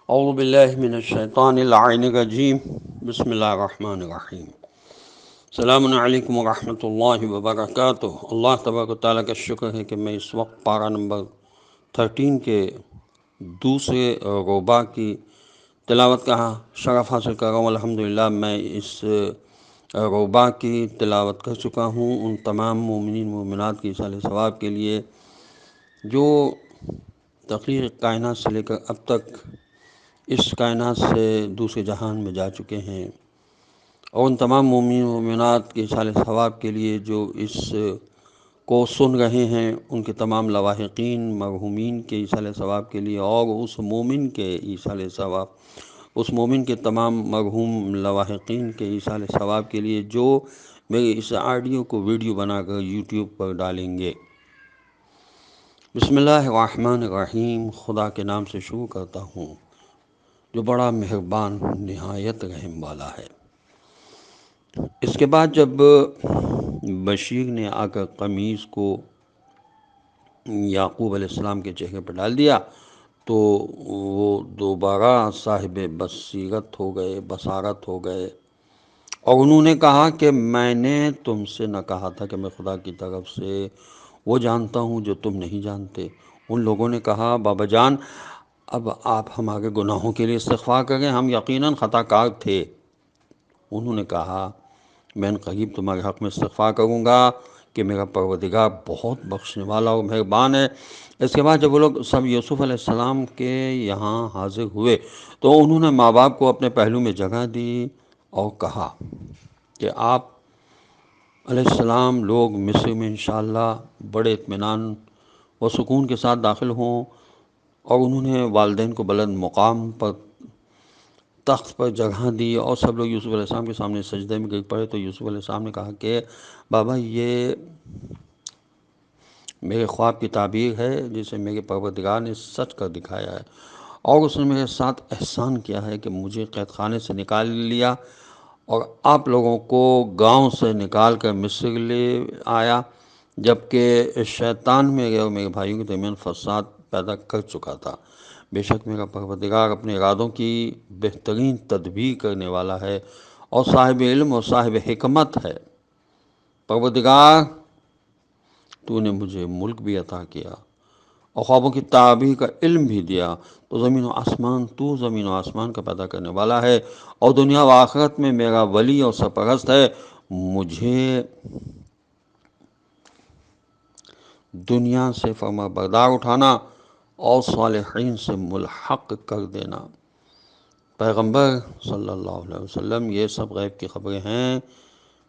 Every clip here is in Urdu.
اعوذ باللہ من الشیطان اللعین الرجیم بسم اللہ الرحمن الرحیم السلام علیکم ورحمۃ اللہ وبرکاتہ۔ اللہ تبارک و تعالیٰ کا شکر ہے کہ میں اس وقت پارہ نمبر 13 کے دوسرے ربع کی تلاوت کا شرف حاصل کر رہا ہوں۔ الحمدللہ میں اس ربع کی تلاوت کر چکا ہوں ان تمام مومنین مومنات کی ایصال ثواب کے لیے جو تخلیق کائنات سے لے کر اب تک اس کائنات سے دوسرے جہان میں جا چکے ہیں، اور ان تمام مومنین مومنات کے ایصال ثواب کے لیے جو اس کو سن رہے ہیں، ان کے تمام لواحقین مرحومین کے ایصال ثواب کے لیے، اور اس مومن کے ایصال ثواب، اس مومن کے تمام مرحوم لواحقین کے ایصال ثواب کے لیے جو میرے اس آڈیو کو ویڈیو بنا کر یوٹیوب پر ڈالیں گے۔ بسم اللہ الرحمن الرحیم۔ خدا کے نام سے شروع کرتا ہوں جو بڑا مہربان نہایت رحم والا ہے۔ اس کے بعد جب بشیر نے آ کر قمیص کو یعقوب علیہ السلام کے چہرے پر ڈال دیا تو وہ دوبارہ صاحب بصیرت ہو گئے، بصارت ہو گئے، اور انہوں نے کہا کہ میں نے تم سے نہ کہا تھا کہ میں خدا کی طرف سے وہ جانتا ہوں جو تم نہیں جانتے۔ ان لوگوں نے کہا بابا جان اب آپ ہمارے گناہوں کے لیے استغفار کریں، ہم یقیناً خطا کار تھے۔ انہوں نے کہا میں ان قریب تمہارے حق میں استغفار کروں گا کہ میرا پروردگار بہت بخشنے والا اور مہربان ہے۔ اس کے بعد جب وہ لوگ سب یوسف علیہ السلام کے یہاں حاضر ہوئے تو انہوں نے ماں باپ کو اپنے پہلو میں جگہ دی اور کہا کہ آپ علیہ السلام لوگ مصر میں انشاءاللہ بڑے اطمینان و سکون کے ساتھ داخل ہوں، اور انہوں نے والدین کو بلند مقام پر تخت پر جگہ دی، اور سب لوگ یوسف علیہ السلام کے سامنے سجدے میں گر پڑے۔ تو یوسف علیہ السلام نے کہا کہ بابا یہ میرے خواب کی تعبیر ہے جسے میرے پروردگار نے سچ کر دکھایا ہے، اور اس نے میرے ساتھ احسان کیا ہے کہ مجھے قید خانے سے نکال لیا اور آپ لوگوں کو گاؤں سے نکال کر مصر لے آیا، جبکہ شیطان میرے اور میرے بھائیوں کے درمیان فساد پیدا کر چکا تھا۔ بے شک میرا پروردگار اپنے ارادوں کی بہترین تدبیر کرنے والا ہے اور صاحب علم اور صاحب حکمت ہے۔ پروردگار تو نے مجھے ملک بھی عطا کیا اور خوابوں کی تعبیر کا علم بھی دیا، تو زمین و آسمان کا پیدا کرنے والا ہے اور دنیا و آخرت میں میرا ولی اور سرپرست ہے۔ مجھے دنیا سے فرما بردار اٹھانا اور صالحین سے ملحق کر دینا۔ پیغمبر صلی اللہ علیہ وسلم یہ سب غیب کی خبریں ہیں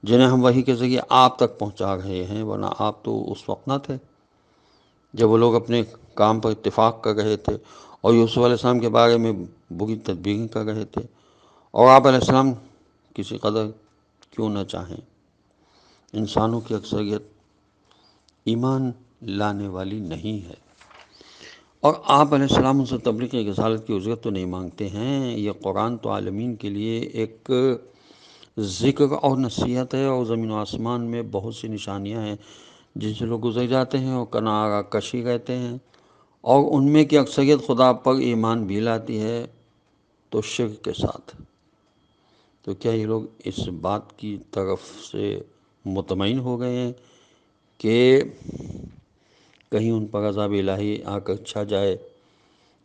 جنہیں ہم وحی کے ذریعے آپ تک پہنچا رہے ہیں، ورنہ آپ تو اس وقت نہ تھے جب وہ لوگ اپنے کام پر اتفاق کر رہے تھے اور یوسف علیہ السلام کے بارے میں بری تدبیریں کر رہے تھے، اور آپ علیہ السلام کسی قدر کیوں نہ چاہیں انسانوں کی اکثریت ایمان لانے والی نہیں ہے، اور آپ علیہ السلام ان سے تبلیغ رسالت کی اجرت تو نہیں مانگتے ہیں۔ یہ قرآن تو عالمین کے لیے ایک ذکر اور نصیحت ہے، اور زمین و آسمان میں بہت سی نشانیاں ہیں جن سے لوگ گزر جاتے ہیں اور کنارہ کشی رہتے ہیں، اور ان میں کی اکثریت خدا پر ایمان بھی لاتی ہے تو شرک کے ساتھ۔ تو کیا یہ لوگ اس بات کی طرف سے مطمئن ہو گئے ہیں کہ کہیں ان پر عذاب الہی آ کر چھا جائے،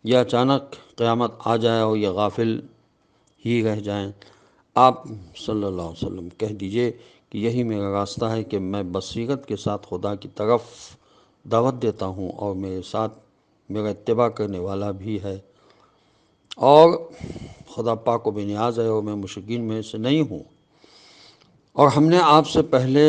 یا اچانک قیامت آ جائے اور یہ غافل ہی رہ جائیں؟ آپ صلی اللہ علیہ وسلم کہہ دیجئے کہ یہی میرا راستہ ہے کہ میں بصیرت کے ساتھ خدا کی طرف دعوت دیتا ہوں، اور میرے ساتھ میرا اتباع کرنے والا بھی ہے، اور خدا پاک و بے نیاز ہے اور میں مشرکین میں سے نہیں ہوں۔ اور ہم نے آپ سے پہلے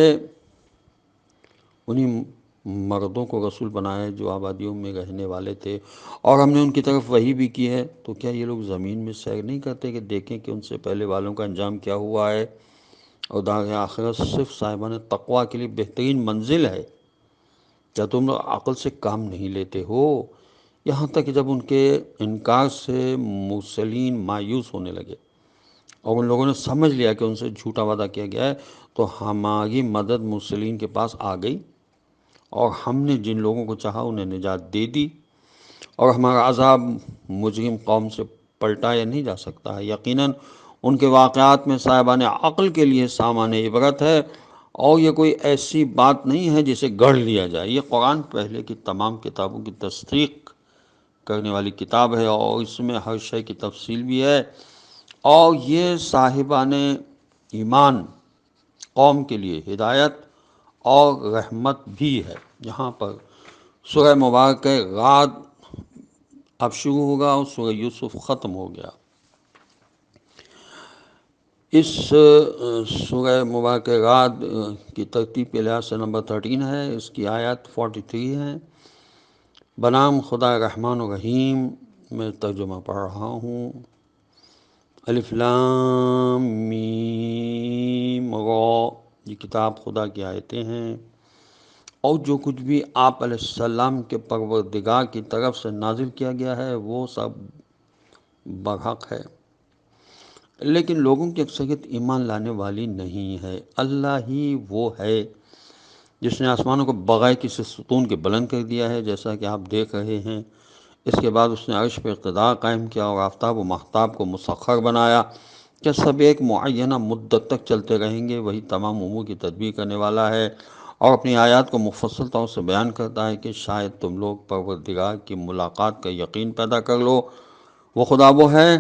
انہی مردوں کو رسول بنایا جو آبادیوں میں رہنے والے تھے، اور ہم نے ان کی طرف وحی بھی کی ہے۔ تو کیا یہ لوگ زمین میں سیر نہیں کرتے کہ دیکھیں کہ ان سے پہلے والوں کا انجام کیا ہوا ہے؟ اور دار آخرت صرف صاحبان تقویٰ کے لیے بہترین منزل ہے۔ کیا تم لوگ عقل سے کام نہیں لیتے ہو؟ یہاں تک کہ جب ان کے انکار سے مرسلین مایوس ہونے لگے اور ان لوگوں نے سمجھ لیا کہ ان سے جھوٹا وعدہ کیا گیا ہے، تو ہماری مدد مرسلین کے پاس آ گئی، اور ہم نے جن لوگوں کو چاہا انہیں نجات دے دی، اور ہمارا عذاب مجرم قوم سے پلٹایا نہیں جا سکتا ہے۔ یقیناً ان کے واقعات میں صاحبان عقل کے لیے سامان عبرت ہے، اور یہ کوئی ایسی بات نہیں ہے جسے گڑھ لیا جائے۔ یہ قرآن پہلے کی تمام کتابوں کی تصدیق کرنے والی کتاب ہے، اور اس میں ہر شے کی تفصیل بھی ہے، اور یہ صاحبان ایمان قوم کے لیے ہدایت اور رحمت بھی ہے۔ یہاں پر سورہ مبارک غاد اب شروع ہوگا اور سورہ یوسف ختم ہو گیا۔ اس سورہ مبارک غاد کی ترتیب کے لحاظ سے نمبر 13 ہے، اس کی آیات 43 ہیں۔ بنام خدا رحمان و رحیم، میں ترجمہ پڑھ رہا ہوں۔ الف لام میم را، یہ کتاب خدا کی آیتیں ہیں، اور جو کچھ بھی آپ علیہ السلام کے پروردگار کی طرف سے نازل کیا گیا ہے وہ سب برحق ہے، لیکن لوگوں کی اکثریت ایمان لانے والی نہیں ہے۔ اللہ ہی وہ ہے جس نے آسمانوں کو بغیر کسی ستون کے بلند کر دیا ہے، جیسا کہ آپ دیکھ رہے ہیں۔ اس کے بعد اس نے عرش پہ اقتدار قائم کیا اور آفتاب و ماہتاب کو مسخر بنایا کہ سب ایک معینہ مدت تک چلتے رہیں گے۔ وہی تمام امور کی تدبیر کرنے والا ہے، اور اپنی آیات کو مفصل طور سے بیان کرتا ہے کہ شاید تم لوگ پروردگار کی ملاقات کا یقین پیدا کر لو۔ وہ خدا وہ ہے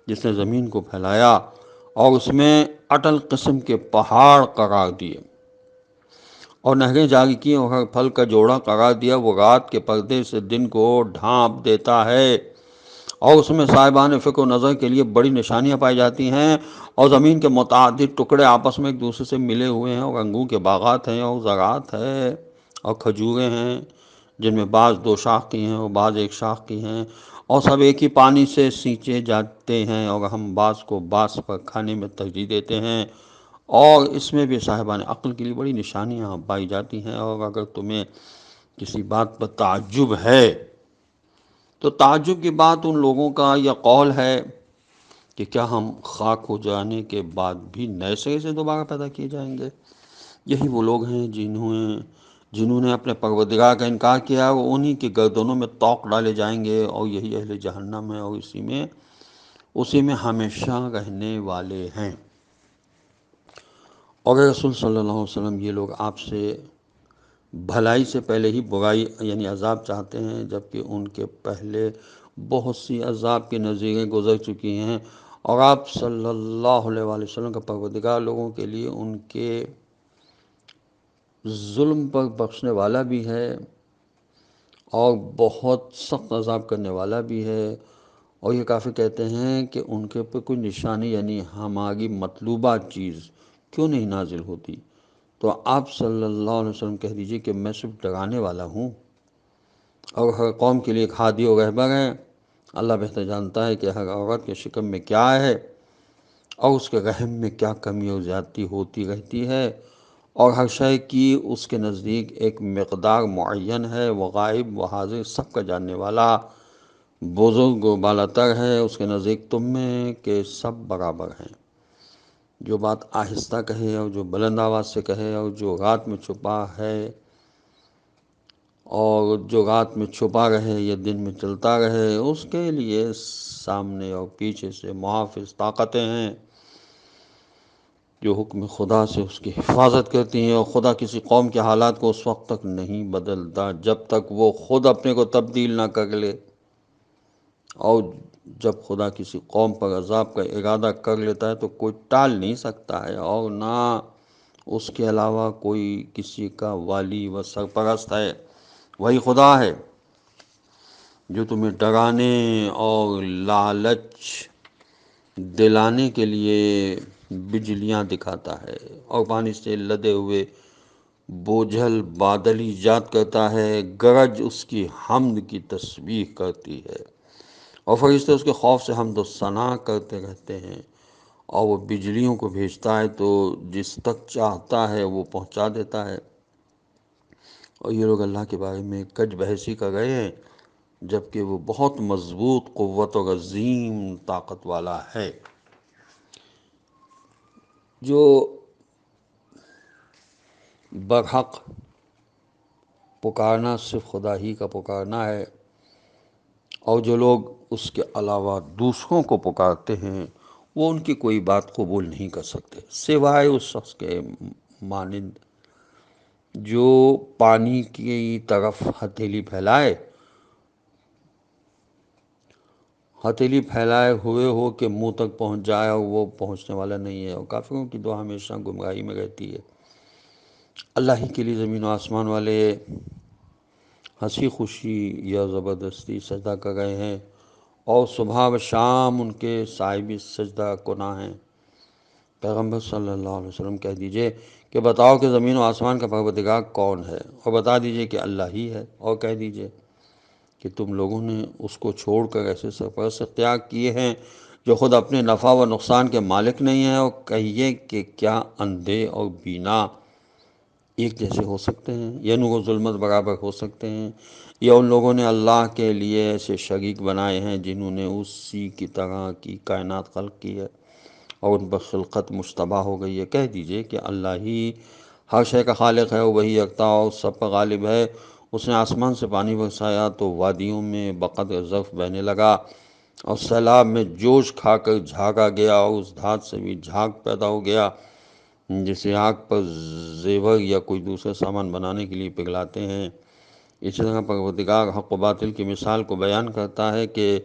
جس نے زمین کو پھیلایا اور اس میں اٹل قسم کے پہاڑ قرار دیے، اور نہریں جاری کی اور ہر پھل کا جوڑا قرار دیا۔ وہ رات کے پردے سے دن کو ڈھانپ دیتا ہے، اور اس میں صاحبان فکر و نظر کے لیے بڑی نشانیاں پائی جاتی ہیں، اور زمین کے متعدد ٹکڑے آپس میں ایک دوسرے سے ملے ہوئے ہیں، اور انگور کے باغات ہیں اور زراعت ہے اور کھجوریں ہیں، جن میں بعض 2 شاخ کی ہیں اور بعض 1 شاخ کی ہیں، اور سب ایک ہی پانی سے سینچے جاتے ہیں، اور ہم بعض کو بعض پر کھانے میں ترجیح دیتے ہیں۔ اور اس میں بھی صاحبان عقل کے لیے بڑی نشانیاں پائی جاتی ہیں۔ اور اگر تمہیں کسی بات پر تعجب ہے تو تعجب کی بات ان لوگوں کا یہ قول ہے کہ کیا ہم خاک ہو جانے کے بعد بھی نئے سرے سے دوبارہ پیدا کیے جائیں گے؟ یہی وہ لوگ ہیں جنہوں نے اپنے پروردگار کا انکار کیا، وہ انہی کے گردنوں میں طوق ڈالے جائیں گے، اور یہی اہل جہنم ہے، اور اسی میں ہمیشہ رہنے والے ہیں۔ اور رسول صلی اللہ علیہ وسلم، یہ لوگ آپ سے بھلائی سے پہلے ہی برائی یعنی عذاب چاہتے ہیں، جبکہ ان کے پہلے بہت سی عذاب کی نظیریں گزر چکی ہیں، اور آپ صلی اللہ علیہ وآلہ وسلم کا پروردگار لوگوں کے لیے ان کے ظلم پر بخشنے والا بھی ہے اور بہت سخت عذاب کرنے والا بھی ہے۔ اور یہ کافر کہتے ہیں کہ ان کے اوپر کوئی نشانی یعنی ہماری مطلوبہ چیز کیوں نہیں نازل ہوتی؟ تو آپ صلی اللہ علیہ وسلم کہہ دیجئے کہ میں صرف ڈرانے والا ہوں، اور ہر قوم کے لیے ایک ہادی و رہبر ہے۔ اللہ بہتر جانتا ہے کہ ہر عورت کے شکم میں کیا ہے، اور اس کے رحم میں کیا کمی اور زیادتی ہوتی رہتی ہے، اور ہر شے کی اس کے نزدیک ایک مقدار معین ہے۔ وہ غائب و حاضر سب کا جاننے والا، بزرگ و بالاتر ہے اس کے نزدیک تم میں کہ سب برابر ہیں۔ جو بات آہستہ کہے اور جو بلند آواز سے کہے، اور جو رات میں چھپا ہے اور جو رات میں چھپا رہے یا دن میں چلتا رہے، اس کے لیے سامنے اور پیچھے سے محافظ طاقتیں ہیں جو حکم خدا سے اس کی حفاظت کرتی ہیں۔ اور خدا کسی قوم کے حالات کو اس وقت تک نہیں بدلتا جب تک وہ خود اپنے کو تبدیل نہ کر لے، اور جب خدا کسی قوم پر عذاب کا ارادہ کر لیتا ہے تو کوئی ٹال نہیں سکتا ہے، اور نہ اس کے علاوہ کوئی کسی کا والی و سرپرست ہے۔ وہی خدا ہے جو تمہیں ڈرانے اور لالچ دلانے کے لیے بجلیاں دکھاتا ہے، اور پانی سے لدے ہوئے بوجھل بادل ایجاد کرتا ہے۔ گرج اس کی حمد کی تسبیح کرتی ہے، اور فرشتے اس کے خوف سے حمد و ثنا کرتے رہتے ہیں، اور وہ بجلیوں کو بھیجتا ہے تو جس تک چاہتا ہے وہ پہنچا دیتا ہے۔ اور یہ لوگ اللہ کے بارے میں کج بحثی کر رہے ہیں، جبکہ وہ بہت مضبوط قوت اور عظیم طاقت والا ہے۔ جو برحق پکارنا صرف خدا ہی کا پکارنا ہے، اور جو لوگ اس کے علاوہ دوسروں کو پکارتے ہیں وہ ان کی کوئی بات قبول نہیں کر سکتے، سوائے اس شخص کے مانند جو پانی کی طرف ہتھیلی پھیلائے ہوئے ہو کہ منہ تک پہنچ جائے اور وہ پہنچنے والا نہیں ہے، اور کافروں کی دعا ہمیشہ گمراہی میں رہتی ہے۔ اللہ ہی کے لیے زمین و آسمان والے ہنسی خوشی یا زبردستی سجدہ کر رہے ہیں، اور صبح و شام ان کے صاحب سجدہ گناہ ہیں۔ پیغمبر صلی اللہ علیہ وسلم کہہ دیجئے کہ بتاؤ کہ زمین و آسمان کا پروردگار کون ہے، اور بتا دیجئے کہ اللہ ہی ہے، اور کہہ دیجئے کہ تم لوگوں نے اس کو چھوڑ کر ایسے سرپرست اختیار کیے ہیں جو خود اپنے نفع و نقصان کے مالک نہیں ہیں، اور کہیے کہ کیا اندھے اور بینا ایک جیسے ہو سکتے ہیں، یا نور و ظلمت برابر ہو سکتے ہیں، یا ان لوگوں نے اللہ کے لیے ایسے شریک بنائے ہیں جنہوں نے اسی کی طرح کی کائنات خلق کی ہے اور ان پر خلقت مشتبہ ہو گئی ہے۔ کہہ دیجئے کہ اللہ ہی ہر شے کا خالق ہے، وہی یکتا اور سب پر غالب ہے۔ اس نے آسمان سے پانی برسایا تو وادیوں میں بقدر ظرف بہنے لگا، اور سیلاب میں جوش کھا کر جھاگا گیا، اور اس دھات سے بھی جھاگ پیدا ہو گیا جسے آگ پر زیور یا کوئی دوسرے سامان بنانے کے لیے پگھلاتے ہیں۔ اسی طرح پروردگار حق و باطل کی مثال کو بیان کرتا ہے کہ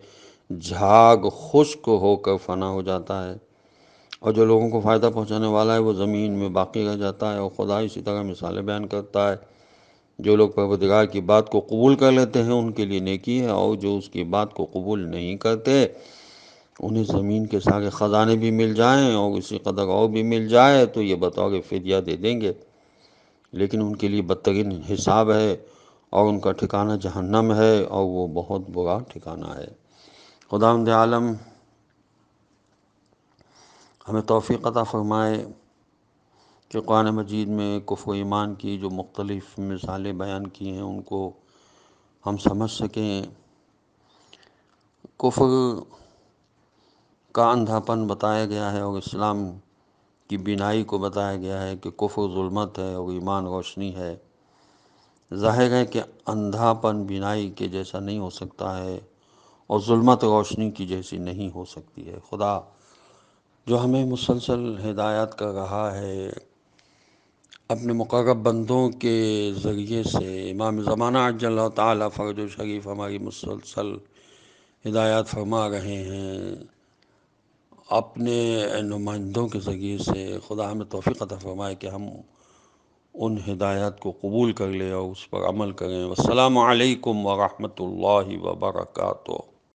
جھاگ خشک ہو کر فنا ہو جاتا ہے، اور جو لوگوں کو فائدہ پہنچانے والا ہے وہ زمین میں باقی رہ جاتا ہے، اور خدا اسی طرح مثالیں بیان کرتا ہے۔ جو لوگ پروردگار کی بات کو قبول کر لیتے ہیں ان کے لیے نیکی ہے، اور جو اس کی بات کو قبول نہیں کرتے انہیں زمین کے سارے خزانے بھی مل جائیں اور اسی قدر اور بھی مل جائے تو یہ بطور فدیہ دے دیں گے، لیکن ان کے لیے بدترین حساب ہے، اور ان کا ٹھکانہ جہنم ہے، اور وہ بہت برا ٹھکانہ ہے۔ خداوند عالم ہمیں توفیق عطا فرمائے کہ قرآن مجید میں کفر و ایمان کی جو مختلف مثالیں بیان کی ہیں ان کو ہم سمجھ سکیں۔ کفر کا اندھا پن بتایا گیا ہے، اور اسلام کی بینائی کو بتایا گیا ہے کہ کفر ظلمت ہے اور ایمان روشنی ہے۔ ظاہر ہے کہ اندھا پن بینائی کے جیسا نہیں ہو سکتا ہے، اور ظلمت روشنی کی جیسی نہیں ہو سکتی ہے۔ خدا جو ہمیں مسلسل ہدایت کر رہا ہے اپنے مقرب بندوں کے ذریعے سے، امام زمانہ عجل اللہ تعالیٰ فرج و شریف ہماری مسلسل ہدایات فرما رہے ہیں اپنے نمائندوں کے ذریعے سے۔ خدا ہمیں توفیق عطا فرمائے کہ ہم ان ہدایات کو قبول کر لیں اور اس پر عمل کریں۔ والسلام علیکم ورحمۃ اللہ وبرکاتہ۔